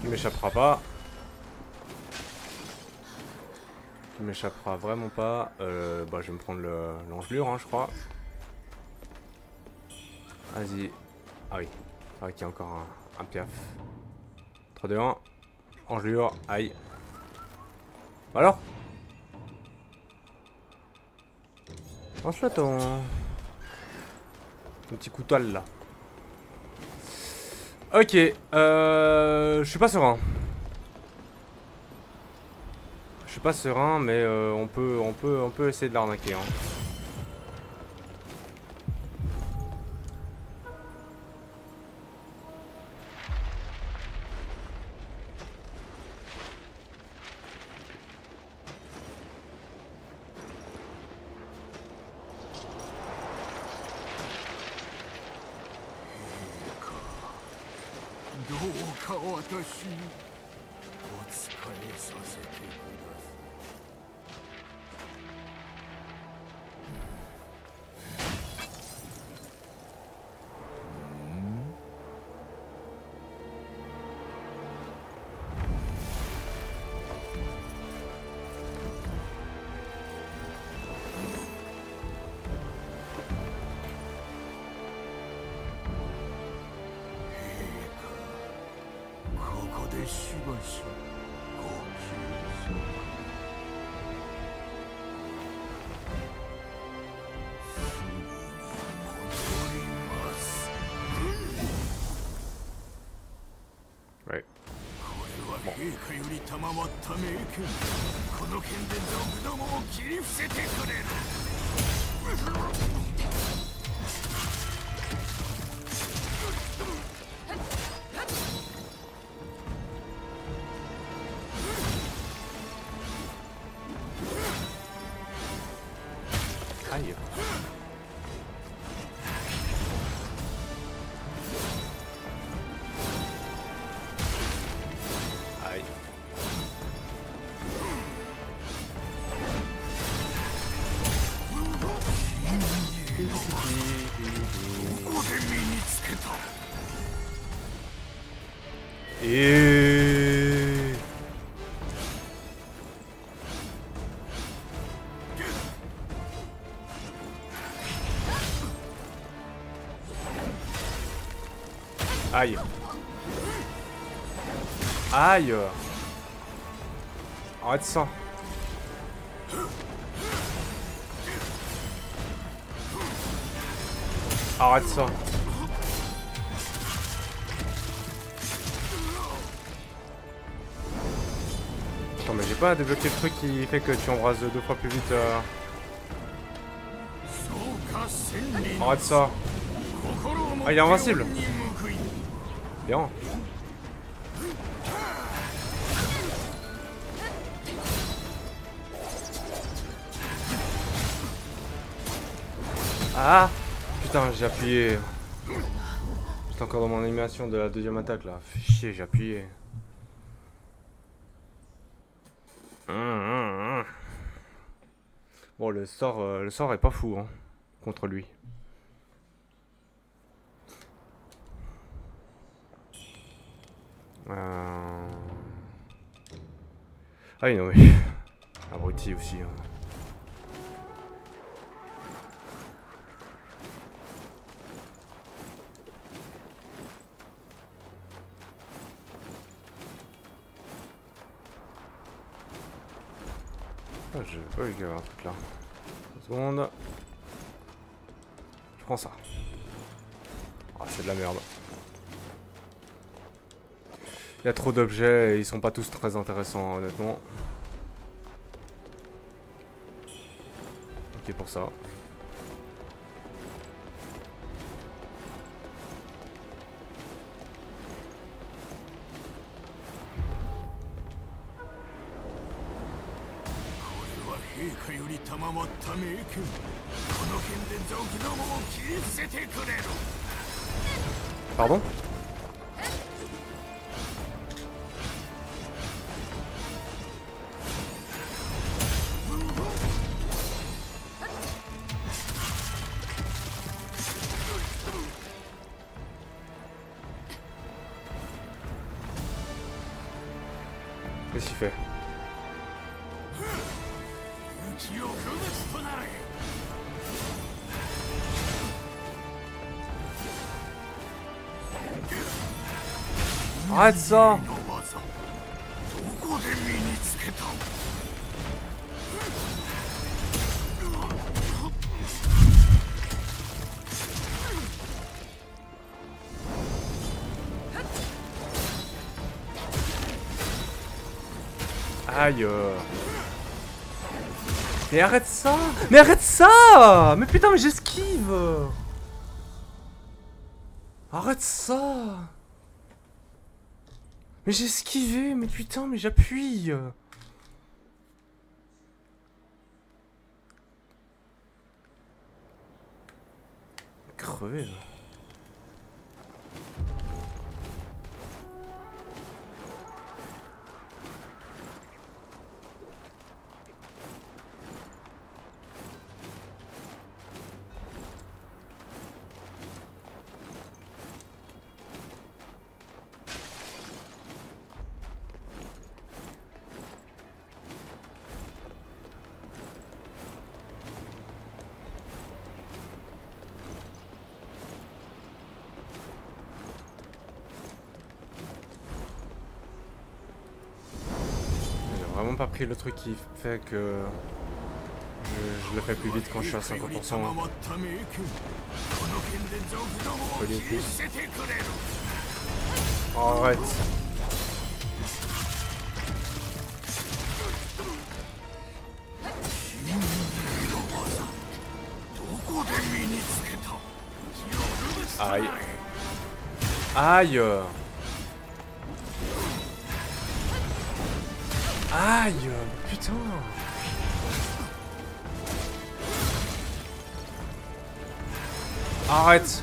Il m'échappera pas. Il m'échappera vraiment pas. Bah, je vais me prendre l'engelure, hein, je crois. Vas-y. Ah oui. Ah, qu'il y a encore un piaf. 3, 2, 1. Engelure. Aïe. Alors? Lance-le ton petit couteau là. Ok. Je suis pas serein. Je suis pas serein, mais on peut essayer de l'arnaquer. Hein. Ouais. Aïe. Aïe. Et... Aïe. Aïe. Arrête ça. Arrête ça. Attends, mais j'ai pas débloqué le truc qui fait que tu embrasses 2 fois plus vite. Arrête ça. Ah, il est invincible. Bien. Ah putain, j'ai appuyé. J'étais encore dans mon animation de la deuxième attaque là. Fais chier, j'ai appuyé. Bon, le sort est pas fou hein, contre lui. Ah oui, non mais... Abruti aussi. Hein. Ah, j'ai pas vu qu'il y avait un truc là. 2 secondes. Je prends ça. Ah, c'est de la merde. Il y a trop d'objets et ils sont pas tous très intéressants honnêtement. Ok pour ça. Pardon? Qu'est-ce qu'il fait? Arrête ça! Aïe! Mais arrête ça! Mais arrête ça! Mais putain, mais j'esquive! Arrête ça! Mais j'ai esquivé, mais putain, mais j'appuie! Crevé, là. Vraiment pas pris le truc qui fait que je le fais plus vite quand je suis à 50%. Arrête. Aïe. Aïe. Aïe, putain. Arrête.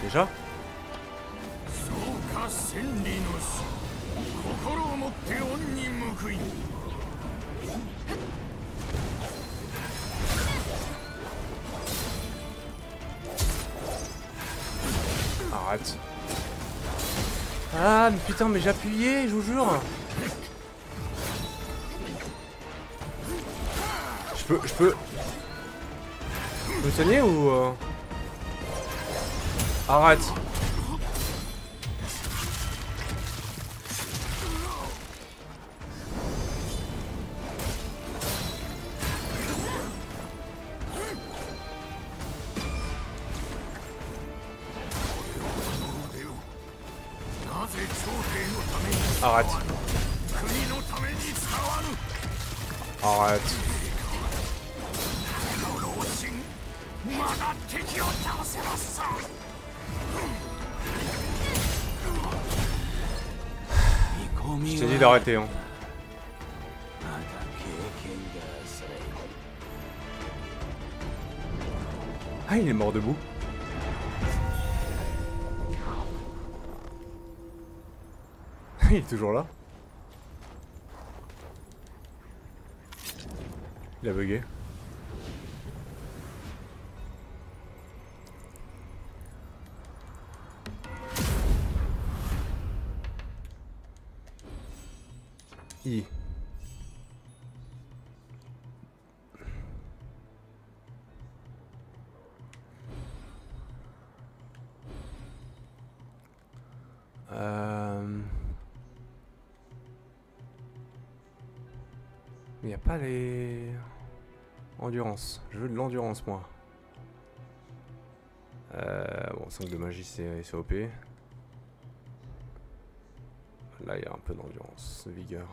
Déjà? Arrête. Ah mais putain, mais j'ai appuyé, je vous jure. Je peux me soigner ou Arrête. Arrête. Arrête. Je t'ai dit d'arrêter, hein. Ah, il est mort debout. Il est toujours là. Il a bugué. I. Il n'y a pas les... Endurance. Je veux de l'endurance, moi. Bon, 5 de magie, c'est OP. Là, il y a un peu d'endurance, vigueur.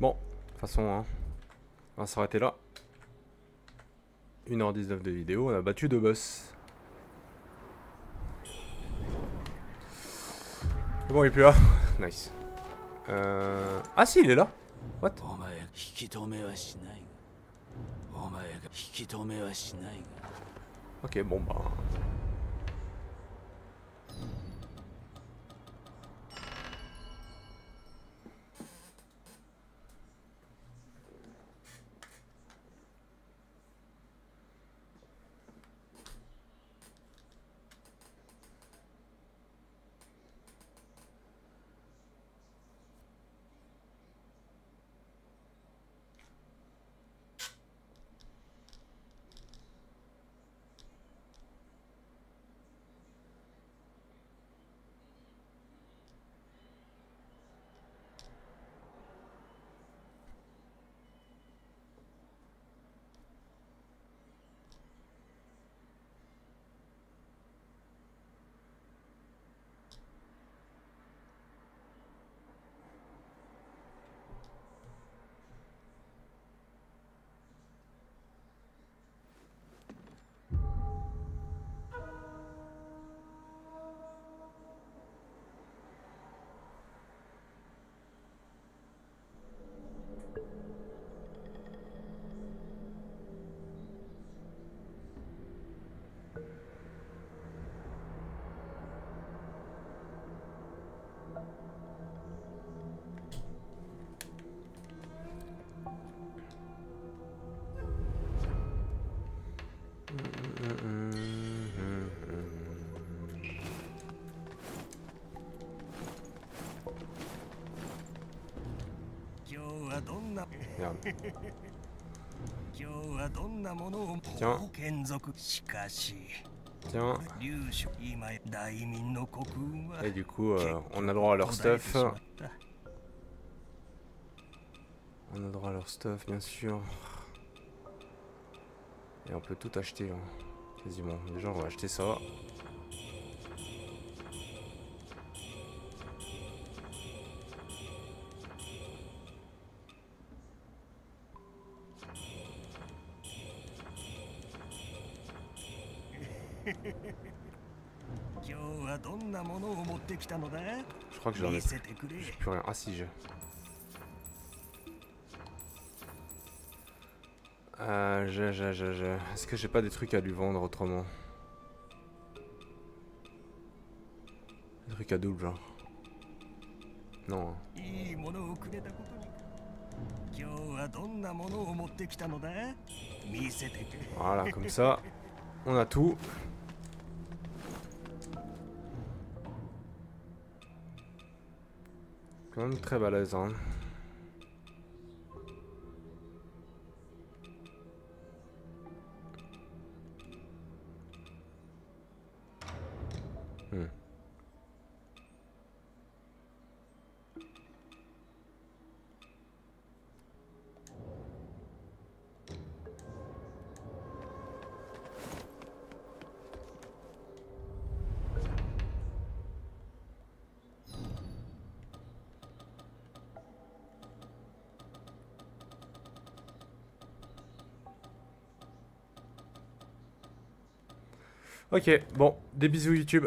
Bon, de toute façon, hein, on va s'arrêter là. 1h19 de vidéo, on a battu 2 boss. Bon, il est plus là. Nice. Ah si, il est là. What? Ok, bon bah... Merde. Tiens. Tiens. Et du coup, on a droit à leur stuff. On a droit à leur stuff, bien sûr. Et on peut tout acheter, hein, quasiment. Déjà, on va acheter ça. Je crois que j'en ai plus. J'ai plus rien. Ah si, j'ai. Est-ce que j'ai pas des trucs à lui vendre autrement? Des trucs à double, genre. Non. Hein. Voilà, comme ça, on a tout. Quand même très balèze, hein. Ok, bon, des bisous YouTube.